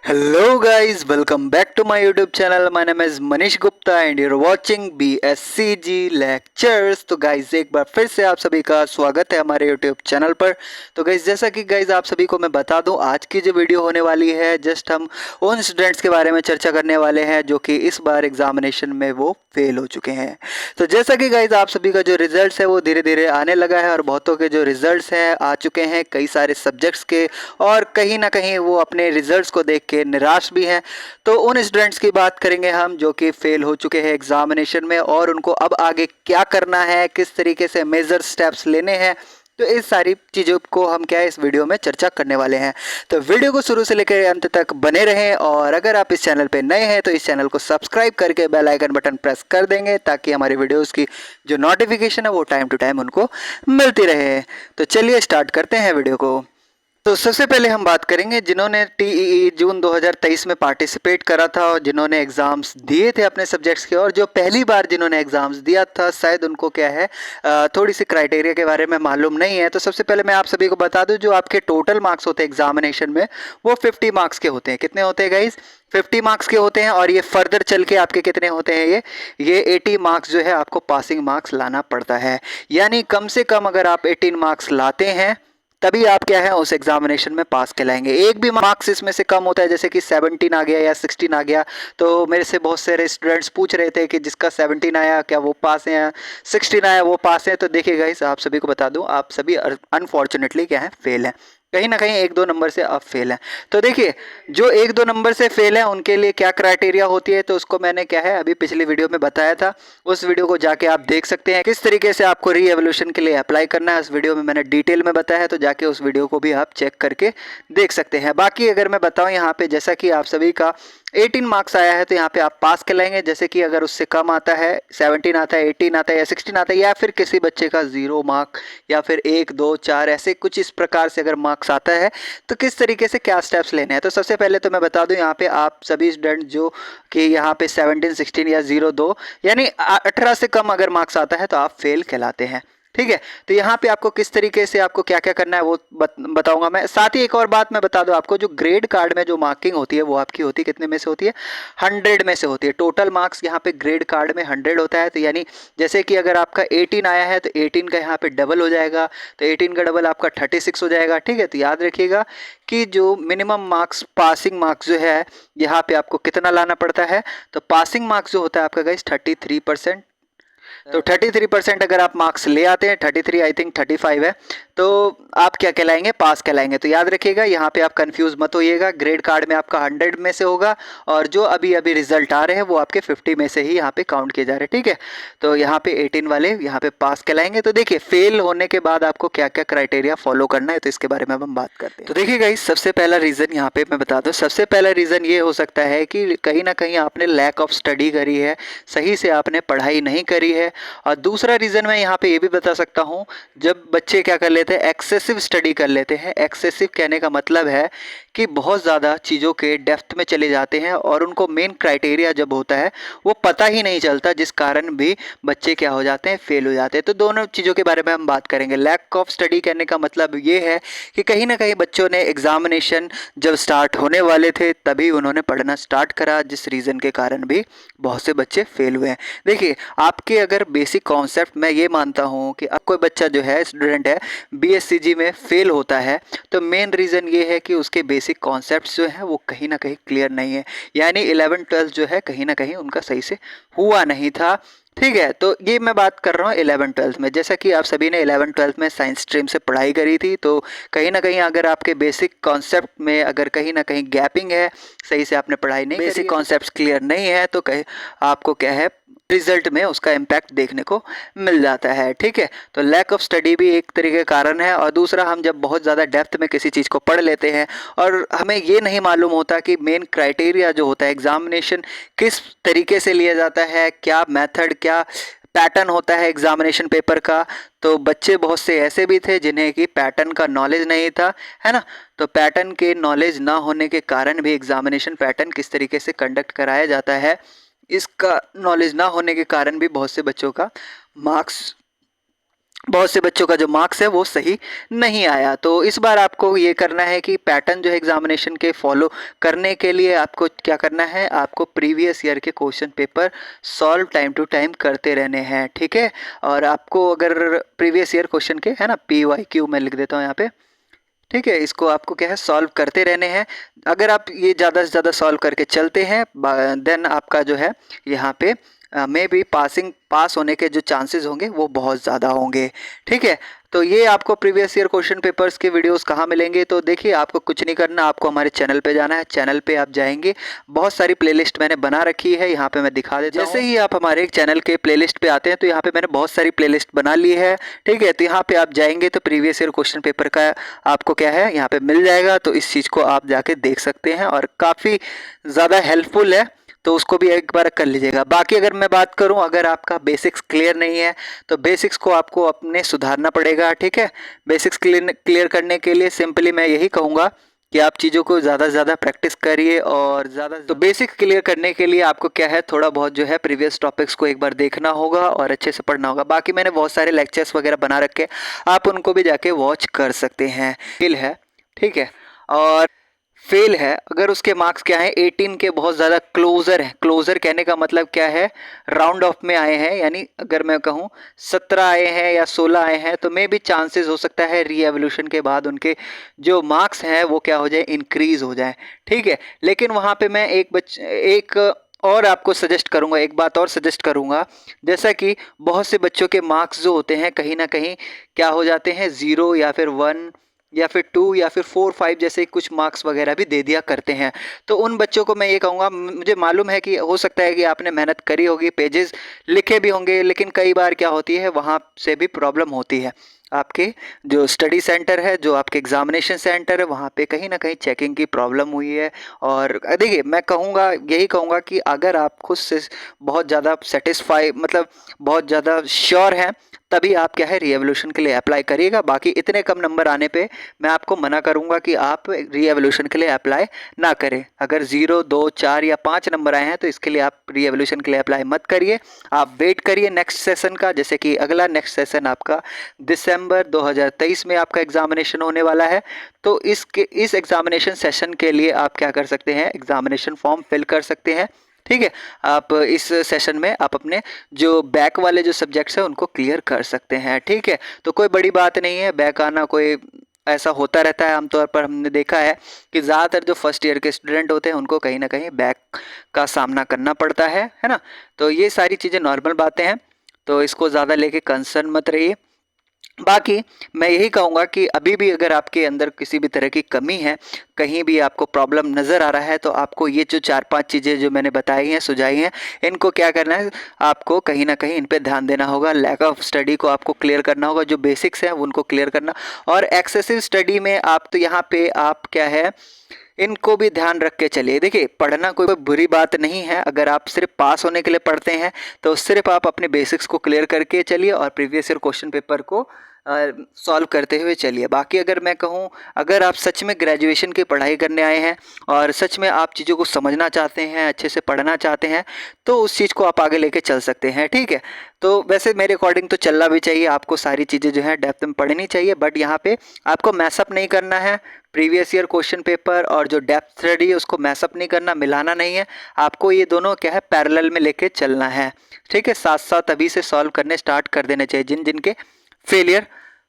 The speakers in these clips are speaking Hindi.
Hello guys, welcome back to my YouTube channel. My name is Manish Gupta and you're watching BSCG Lectures. तो गाइज एक बार फिर से आप सभी का स्वागत है हमारे YouTube चैनल पर। तो गाइज जैसा कि गाइज आप सभी को मैं बता दूं, आज की जो वीडियो होने वाली है जस्ट हम उन स्टूडेंट्स के बारे में चर्चा करने वाले हैं जो कि इस बार एग्जामिनेशन में वो फेल हो चुके हैं। तो जैसा कि गाइज आप सभी का जो रिजल्ट है वो धीरे धीरे आने लगा है और बहुतों के जो रिजल्ट हैं आ चुके हैं कई सारे सब्जेक्ट्स के, और कहीं ना कहीं वो अपने रिजल्ट्स को देख के निराश भी हैं। तो उन स्टूडेंट्स की बात करेंगे हम जो कि फेल हो चुके हैं एग्जामिनेशन में, और उनको अब आगे क्या करना है, किस तरीके से मेजर स्टेप्स लेने हैं। तो इस सारी चीज़ों को हम क्या है इस वीडियो में चर्चा करने वाले हैं। तो वीडियो को शुरू से लेकर अंत तक बने रहें, और अगर आप इस चैनल पे नए हैं तो इस चैनल को सब्सक्राइब करके बेल आइकन बटन प्रेस कर देंगे ताकि हमारी वीडियोस की जो नोटिफिकेशन है वो टाइम टू टाइम उनको मिलती रहे। तो चलिए स्टार्ट करते हैं वीडियो को। तो सबसे पहले हम बात करेंगे जिन्होंने टीईई जून 2023 में पार्टिसिपेट करा था और जिन्होंने एग्ज़ाम्स दिए थे अपने सब्जेक्ट्स के, और जो पहली बार जिन्होंने एग्ज़ाम्स दिया था शायद उनको क्या है थोड़ी सी क्राइटेरिया के बारे में मालूम नहीं है। तो सबसे पहले मैं आप सभी को बता दूं, जो आपके टोटल मार्क्स होते हैं एग्जामिनेशन में वो 50 मार्क्स के होते हैं। कितने होते हैं गाइज? 50 मार्क्स के होते हैं। और ये फर्दर चल के आपके कितने होते हैं? ये 80 मार्क्स जो है आपको पासिंग मार्क्स लाना पड़ता है। यानी कम से कम अगर आप 18 मार्क्स लाते हैं तभी आप क्या है उस एग्जामिनेशन में पास कहलाएंगे। एक भी मार्क्स इसमें से कम होता है, जैसे कि 17 आ गया या 16 आ गया, तो मेरे से बहुत सारे स्टूडेंट्स पूछ रहे थे कि जिसका 17 आया क्या वो पास है, या 16 आया वो पास है। तो देखिए गाइस, आप सभी को बता दूं, आप सभी अनफॉर्चुनेटली क्या है फेल है। कहीं ना कहीं एक दो नंबर से आप फेल हैं। तो देखिए, जो एक दो नंबर से फेल है उनके लिए क्या क्राइटेरिया होती है, तो उसको मैंने क्या है अभी पिछली वीडियो में बताया था। उस वीडियो को जाके आप देख सकते हैं किस तरीके से आपको री एवोल्यूशन के लिए अप्लाई करना है। उस वीडियो में मैंने डिटेल में बताया है, तो जाके उस वीडियो को भी आप चेक करके देख सकते हैं। बाकी अगर मैं बताऊं यहाँ पे, जैसा कि आप सभी का 18 मार्क्स आया है तो यहाँ पे आप पास कहलाएंगे। जैसे कि अगर उससे कम आता है, 17 आता है, 18 आता है या 16 आता है, या फिर किसी बच्चे का 0 मार्क या फिर 1 2 4 ऐसे कुछ इस प्रकार से अगर मार्क्स आता है, तो किस तरीके से क्या स्टेप्स लेने हैं। तो सबसे पहले तो मैं बता दूं, यहाँ पे आप सभी स्टूडेंट जो कि यहाँ पे 17 16 या 0 2 यानी 18 से कम अगर मार्क्स आता है तो आप फेल कहलाते हैं। ठीक है, तो यहाँ पे आपको किस तरीके से आपको क्या क्या करना है वो बताऊंगा मैं। साथ ही एक और बात मैं बता दूं आपको, जो ग्रेड कार्ड में जो मार्किंग होती है वो आपकी होती है कितने में से होती है? 100 में से होती है। टोटल मार्क्स यहाँ पे ग्रेड कार्ड में 100 होता है। तो यानी जैसे कि अगर आपका 18 आया है तो 18 का यहाँ पे डबल हो जाएगा, तो 18 का डबल आपका 36 हो जाएगा। ठीक है, तो याद रखिएगा कि जो मिनिमम मार्क्स पासिंग मार्क्स जो है यहाँ पे आपको कितना लाना पड़ता है। तो पासिंग मार्क्स जो होता है आपका गाइस 33%। तो 33% अगर आप मार्क्स ले आते हैं, 33 आई थिंक 35 है, तो आप क्या कहलाएंगे? पास कहलाएंगे। तो याद रखिएगा, यहाँ पे आप कंफ्यूज मत होइएगा। ग्रेड कार्ड में आपका 100 में से होगा, और जो अभी अभी रिजल्ट आ रहे हैं वो आपके 50 में से ही यहाँ पे काउंट किए जा रहे हैं। ठीक है, तो यहाँ पे 18 वाले यहाँ पे पास कहलाएंगे। तो देखिए, फेल होने के बाद आपको क्या क्या क्राइटेरिया फॉलो करना है, तो इसके बारे में हम बात करते हैं। तो देखिए गाइस, सबसे पहला रीज़न यहाँ पे मैं बता दूँ, सबसे पहला रीज़न ये हो सकता है कि कहीं ना कहीं आपने लैक ऑफ स्टडी करी है, सही से आपने पढ़ाई नहीं करी है। और दूसरा रीज़न मैं यहाँ पे ये भी बता सकता हूँ, जब बच्चे क्या कर लेते हैं, एक्सेसिव स्टडी कर लेते हैं। एक्सेसिव कहने का मतलब है कि बहुत ज़्यादा चीज़ों के डेप्थ में चले जाते हैं और उनको मेन क्राइटेरिया जब होता है वो पता ही नहीं चलता, जिस कारण भी बच्चे क्या हो जाते हैं, फेल हो जाते हैं। तो दोनों चीज़ों के बारे में हम बात करेंगे। लैक ऑफ स्टडी कहने का मतलब ये है कि कहीं ना कहीं बच्चों ने एग्जामिनेशन जब स्टार्ट होने वाले थे तभी उन्होंने पढ़ना स्टार्ट करा, जिस रीज़न के कारण भी बहुत से बच्चे फेल हुए हैं। देखिए, आपके अगर बेसिक कॉन्सेप्ट, मैं ये मानता हूँ कि अब कोई बच्चा जो है, स्टूडेंट है, बीएससीजी में फेल होता है, तो मेन रीज़न ये है कि उसके बेसिक कॉन्सेप्ट्स जो है वो कहीं ना कहीं क्लियर नहीं है। यानी 11 12 जो है कहीं ना कहीं उनका सही से हुआ नहीं था। ठीक है, तो ये मैं बात कर रहा हूँ 11 12 में। जैसा कि आप सभी ने 11 12 में साइंस स्ट्रीम से पढ़ाई करी थी, तो कहीं ना कहीं अगर आपके बेसिक कॉन्सेप्ट में अगर कहीं ना कहीं गैपिंग है, सही से आपने पढ़ाई नहीं, बेसिक कॉन्सेप्ट्स क्लियर नहीं है, तो कहीं आपको क्या है रिजल्ट में उसका इम्पैक्ट देखने को मिल जाता है। ठीक है, तो लैक ऑफ स्टडी भी एक तरीके का कारण है। और दूसरा, हम जब बहुत ज़्यादा डेप्थ में किसी चीज़ को पढ़ लेते हैं और हमें ये नहीं मालूम होता कि मेन क्राइटेरिया जो होता है, एग्जामिनेशन किस तरीके से लिया जाता है, क्या मेथड, क्या पैटर्न होता है एग्जामिनेशन पेपर का। तो बच्चे बहुत से ऐसे भी थे जिन्हें कि पैटर्न का नॉलेज नहीं था, है ना। तो पैटर्न के नॉलेज ना होने के कारण भी एग्जामिनेशन पैटर्न किस तरीके से कंडक्ट कराया जाता है, इसका नॉलेज ना होने के कारण भी बहुत से बच्चों का मार्क्स बहुत से बच्चों का जो मार्क्स है वो सही नहीं आया। तो इस बार आपको ये करना है कि पैटर्न जो है एग्जामिनेशन के फॉलो करने के लिए आपको क्या करना है, आपको प्रीवियस ईयर के question paper solve time to time करते रहने हैं, ठीक है। और आपको अगर प्रीवियस ईयर क्वेश्चन के है ना, PYQ मैं लिख देता हूँ यहाँ पे, ठीक है, इसको आपको क्या है सॉल्व करते रहने हैं। अगर आप ये ज़्यादा से ज़्यादा सॉल्व करके चलते हैं देन आपका जो है यहाँ पे मे बी पास होने के जो चांसेस होंगे वो बहुत ज़्यादा होंगे, ठीक है। तो ये आपको प्रीवियस ईयर क्वेश्चन पेपर्स के वीडियोस कहाँ मिलेंगे, तो देखिए आपको कुछ नहीं करना, आपको हमारे चैनल पे जाना है। चैनल पे आप जाएंगे, बहुत सारी प्लेलिस्ट मैंने बना रखी है, यहाँ पे मैं दिखा देता हूँ। जैसे ही आप हमारे चैनल के प्लेलिस्ट पे आते हैं तो यहाँ पे मैंने बहुत सारी प्लेलिस्ट बना ली है, ठीक है। तो यहाँ पे आप जाएंगे तो प्रीवियस ईयर क्वेश्चन पेपर का आपको क्या है यहाँ पे मिल जाएगा, तो इस चीज़ को आप जाके देख सकते हैं और काफ़ी ज़्यादा हेल्पफुल है, तो उसको भी एक बार कर लीजिएगा। बाकी अगर मैं बात करूं, अगर आपका बेसिक्स क्लियर नहीं है तो बेसिक्स को आपको अपने सुधारना पड़ेगा, ठीक है। बेसिक्स क्लियर करने के लिए सिंपली मैं यही कहूँगा कि आप चीज़ों को ज़्यादा से ज़्यादा प्रैक्टिस करिए और ज़्यादा तो बेसिक्स क्लियर करने के लिए आपको क्या है थोड़ा बहुत जो है प्रीवियस टॉपिक्स को एक बार देखना होगा और अच्छे से पढ़ना होगा। बाकी मैंने बहुत सारे लेक्चर्स वगैरह बना रखे, आप उनको भी जाके वॉच कर सकते हैं। फेल है, ठीक है, और फेल है अगर उसके मार्क्स क्या है 18 के बहुत ज़्यादा क्लोजर है। क्लोजर कहने का मतलब क्या है, राउंड ऑफ में आए हैं, यानी अगर मैं कहूँ 17 आए हैं या 16 आए हैं तो मे भी चांसेस हो सकता है री एवोल्यूशन के बाद उनके जो मार्क्स हैं वो क्या हो जाए, इंक्रीज हो जाए, ठीक है। लेकिन वहाँ पे मैं एक और आपको सजेस्ट करूँगा, एक बात और सजेस्ट करूँगा, जैसा कि बहुत से बच्चों के मार्क्स जो होते हैं कहीं ना कहीं क्या हो जाते हैं 0 या फिर 1 या फिर 2 या फिर 4 5 जैसे कुछ मार्क्स वगैरह भी दे दिया करते हैं। तो उन बच्चों को मैं ये कहूँगा, मुझे मालूम है कि हो सकता है कि आपने मेहनत करी होगी, पेजेस लिखे भी होंगे, लेकिन कई बार क्या होती है वहाँ से भी प्रॉब्लम होती है। आपके जो स्टडी सेंटर है, जो आपके एग्जामिनेशन सेंटर है, वहाँ पे कहीं ना कहीं चेकिंग की प्रॉब्लम हुई है। और देखिए मैं कहूँगा, यही कहूँगा कि अगर आप खुद से बहुत ज़्यादा सेटिस्फाई मतलब बहुत ज़्यादा श्योर हैं तभी आप क्या है रीएवोल्यूशन के लिए अप्लाई करिएगा। बाकी इतने कम नंबर आने पे मैं आपको मना करूंगा कि आप रीएवोल्यूशन के लिए अप्लाई ना करें। अगर 0 2 4 या 5 नंबर आए हैं तो इसके लिए आप रीएवोल्यूशन के लिए अप्लाई मत करिए, आप वेट करिए नेक्स्ट सेशन का। जैसे कि अगला नेक्स्ट सेशन आपका दिसंबर 2023 में आपका एग्जामिनेशन होने वाला है। तो इस एग्जामिनेशन सेशन के लिए आप क्या कर सकते हैं, एग्जामिनेशन फॉर्म फिल कर सकते हैं, ठीक है। आप इस सेशन में आप अपने जो बैक वाले जो सब्जेक्ट्स हैं उनको क्लियर कर सकते हैं, ठीक है। तो कोई बड़ी बात नहीं है, बैक आना कोई ऐसा होता रहता है। आमतौर पर हमने देखा है कि ज़्यादातर जो फर्स्ट ईयर के स्टूडेंट होते हैं उनको कहीं ना कहीं बैक का सामना करना पड़ता है ना। तो ये सारी चीज़ें नॉर्मल बातें हैं, तो इसको ज़्यादा लेके कंसर्न मत रहिए। बाकी मैं यही कहूँगा कि अभी भी अगर आपके अंदर किसी भी तरह की कमी है, कहीं भी आपको प्रॉब्लम नज़र आ रहा है, तो आपको ये जो 4-5 चीज़ें जो मैंने बताई हैं, सुझाई हैं, इनको क्या करना है, आपको कहीं ना कहीं इन पे ध्यान देना होगा। लैक ऑफ स्टडी को आपको क्लियर करना होगा, जो बेसिक्स हैं उनको क्लियर करना। और एक्सेसिव स्टडी में आप तो यहाँ पे आप क्या है, इनको भी ध्यान रख के चलिए। देखिए पढ़ना कोई बुरी बात नहीं है, अगर आप सिर्फ पास होने के लिए पढ़ते हैं तो सिर्फ आप अपने बेसिक्स को क्लियर करके चलिए और प्रीवियस ईयर क्वेश्चन पेपर को सॉल्व करते हुए चलिए। बाकी अगर मैं कहूँ, अगर आप सच में ग्रेजुएशन की पढ़ाई करने आए हैं और सच में आप चीज़ों को समझना चाहते हैं, अच्छे से पढ़ना चाहते हैं, तो उस चीज़ को आप आगे लेके चल सकते हैं, ठीक है। तो वैसे मेरे अकॉर्डिंग तो चलना भी चाहिए, आपको सारी चीज़ें जो है डेप्थ में पढ़नी चाहिए, बट यहाँ पे आपको मैसअप नहीं करना है। प्रीवियस ईयर क्वेश्चन पेपर और जो डेप्थ स्टडी है उसको मैसअप नहीं करना, मिलाना नहीं है। आपको ये दोनों क्या है पैरेलल में लेके चलना है, ठीक है। साथ साथ अभी से सॉल्व करने स्टार्ट कर देने चाहिए जिन जिनके फेलियर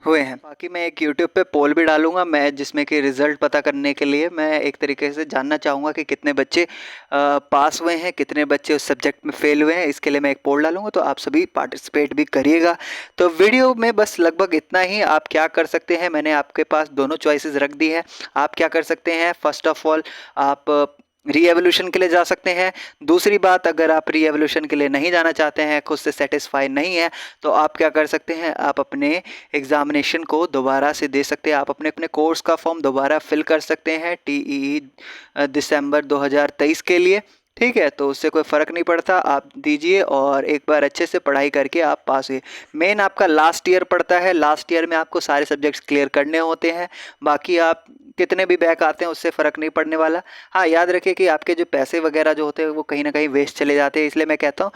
हुए हैं। बाकी मैं एक यूट्यूब पे पोल भी डालूंगा मैं, जिसमें कि रिज़ल्ट पता करने के लिए मैं एक तरीके से जानना चाहूँगा कि कितने बच्चे पास हुए हैं, कितने बच्चे उस सब्जेक्ट में फेल हुए हैं। इसके लिए मैं एक पोल डालूंगा, तो आप सभी पार्टिसिपेट भी करिएगा। तो वीडियो में बस लगभग इतना ही। आप क्या कर सकते हैं, मैंने आपके पास दोनों चॉइसेस रख दी है। आप क्या कर सकते हैं, फर्स्ट ऑफ ऑल आप रीएवोल्यूशन के लिए जा सकते हैं। दूसरी बात, अगर आप रीएवोल्यूशन के लिए नहीं जाना चाहते हैं, खुद से सेटिस्फाई नहीं है, तो आप क्या कर सकते हैं, आप अपने एग्ज़ामिनेशन को दोबारा से दे सकते हैं। आप अपने अपने कोर्स का फॉर्म दोबारा फिल कर सकते हैं TEE दिसंबर 2023 के लिए, ठीक है। तो उससे कोई फ़र्क नहीं पड़ता, आप दीजिए और एक बार अच्छे से पढ़ाई करके आप पास हुए। मेन आपका लास्ट ईयर पड़ता है, लास्ट ईयर में आपको सारे सब्जेक्ट्स क्लियर करने होते हैं। बाकी आप कितने भी बैक आते हैं उससे फ़र्क नहीं पड़ने वाला। हाँ, याद रखिए कि आपके जो पैसे वगैरह जो होते हैं वो कहीं ना कहीं वेस्ट चले जाते हैं, इसलिए मैं कहता हूँ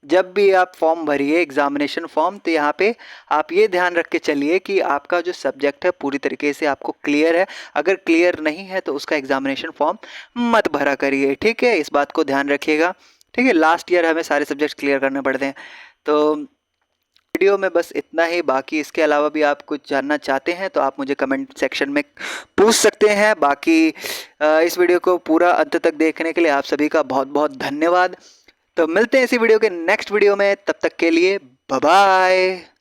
जब भी आप फॉर्म भरिए एग्जामिनेशन फॉर्म, तो यहाँ पे आप ये ध्यान रख के चलिए कि आपका जो सब्जेक्ट है पूरी तरीके से आपको क्लियर है। अगर क्लियर नहीं है तो उसका एग्जामिनेशन फॉर्म मत भरा करिए, ठीक है, इस बात को ध्यान रखिएगा। ठीक है, लास्ट ईयर हमें सारे सब्जेक्ट क्लियर करने पड़ते हैं। तो वीडियो में बस इतना ही, बाकी इसके अलावा भी आप कुछ जानना चाहते हैं तो आप मुझे कमेंट सेक्शन में पूछ सकते हैं। बाकी इस वीडियो को पूरा अंत तक देखने के लिए आप सभी का बहुत बहुत धन्यवाद। तो मिलते हैं इसी वीडियो के नेक्स्ट वीडियो में, तब तक के लिए बाय बाय।